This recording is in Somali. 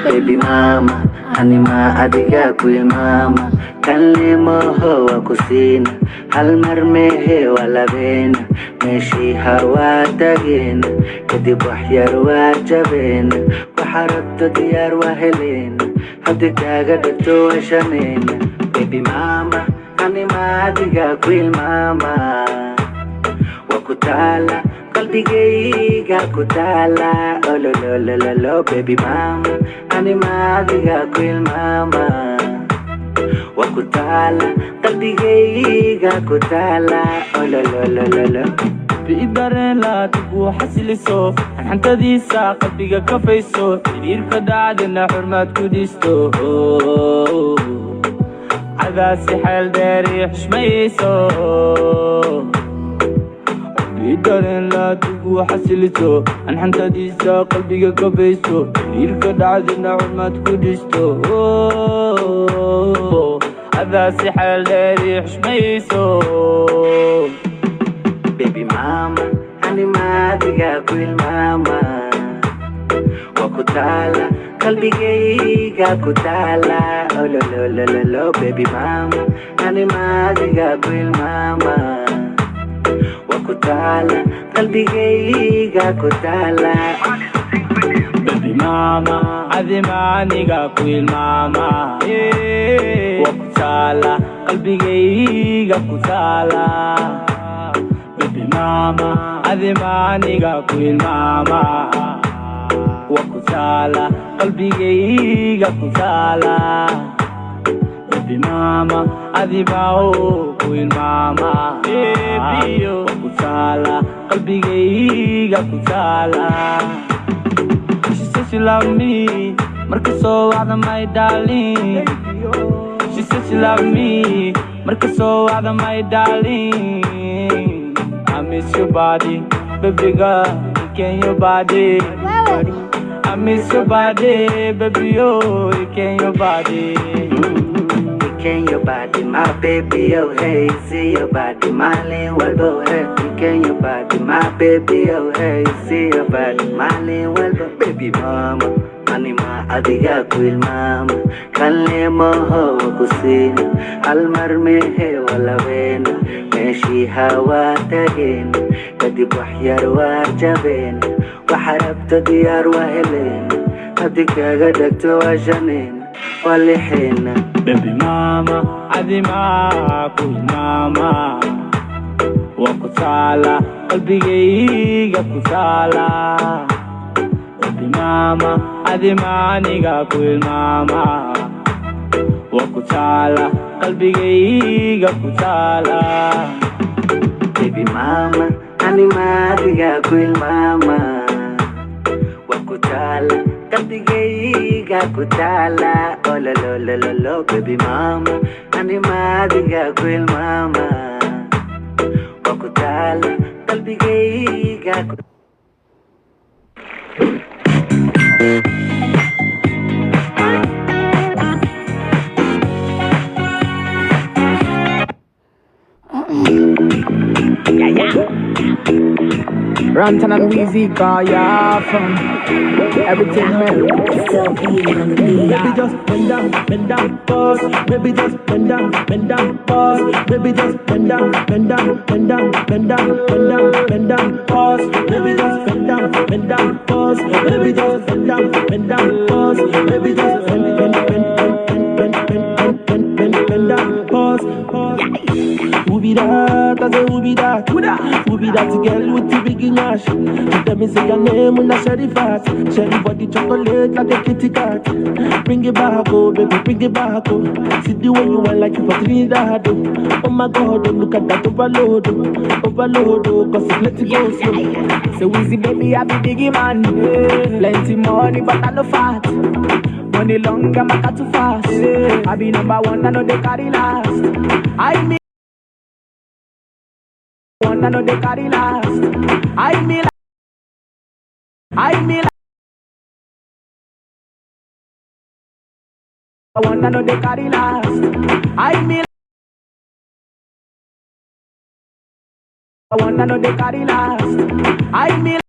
Baby mama, anima adiga kuil mama. Kalimo hoa kusina, hal mar mehe wala bena. Meshi hawa tagina, kadib waxyar waa jabena. Waxarabto diyaar waa helena, haddi kaaga dhagto waa shanena. Baby mama, anima adiga kuil mama. Wakutala, qalbigayga kutala. Oh lo lo lo lo lo, baby mama, anima adiga kuil mama. Wakutala, qalbigayga kutala. Oh lo lo lo lo lo. بإدارين لا تبو حسلسو حنت ديسا قلبيga kafayso xiriirka dhacdina xurmad ku dhisto cadaasi xeel dheeri xushmayso بإدارين لا تبو حسلسو حنت ديسا قلبيga kafayso xiriirka dhacdina xurmad ku dhisto cadaasi xeel dheeri xushmayso Baby mama, anima adiga kuil mama. Wakutala, qalbigayga kutala. Oh lo lo lo lo lo, baby mama, anima adiga kuil mama. Wakutala, qalbigayga kutala. Baby mama, adima aniga kuil mama. Wakutala, qalbigayga kutala. Mama, adima aniga kuil mama. Wakutala, qalbigayga kutala. Baby mama, adima kuil mama. Wakutala, qalbigayga kutala. She said she love me, marka soo wacda my darling. She said she love me, marka soo wacda my darling. I miss your body, baby girl, can your body? I miss your body, baby, oh, can your body? Can your body, my baby, oh hey, see your body, my lane, well, go ahead. Can your body, my baby, oh hey, see your body, my lane, well, go, baby mama. Anima adiga kuil mama. Kalimo hoa kusina, almar mehe wala bena. Meshi hawa tagina, kadib waxyar waa jabena. Waxarabto diyaar waa helena, haddi kaaga dhagto waa shanena. Waa lixena. Baby mama, adima kuil mama. Wakutala, qalbigayga kutala. Baby mama, adima aniga kuil mama. Wakutala, qalbigayga kutala. Baby mama, anima adiga kuil mama. Wakutala, qalbigayga kutala. Oh lo lo lo lo lo, baby mama, anima adiga kuil mama. Wakutala, qalbigayga kutala. Rantan and Weezy got ya from everything, man. Baby just bend down, pause. Baby just bend down, pause. Baby just bend down, pause. Baby just bend down, pause. Baby just bend down, pause. Baby just bend down, pause. Who be that? I say who be that? Who be that girl with the big nash? Tell me say your name when I share the fat. Share the body chocolate like a kitty cat. Bring it back, oh baby, bring it back, oh. See the way you want like you for Trinidad, oh. Oh my God, oh, look at that overload, oh. Overload, oh, cause it's let it go slow. So Weezy baby, I be biggie man. Plenty money, but I no fat. Money long, I'm a too fast. I be number one, I know they carry last. I mean one, I know they carry last. I mean one, I know they carry last. I mean one, I know they carry last. I mean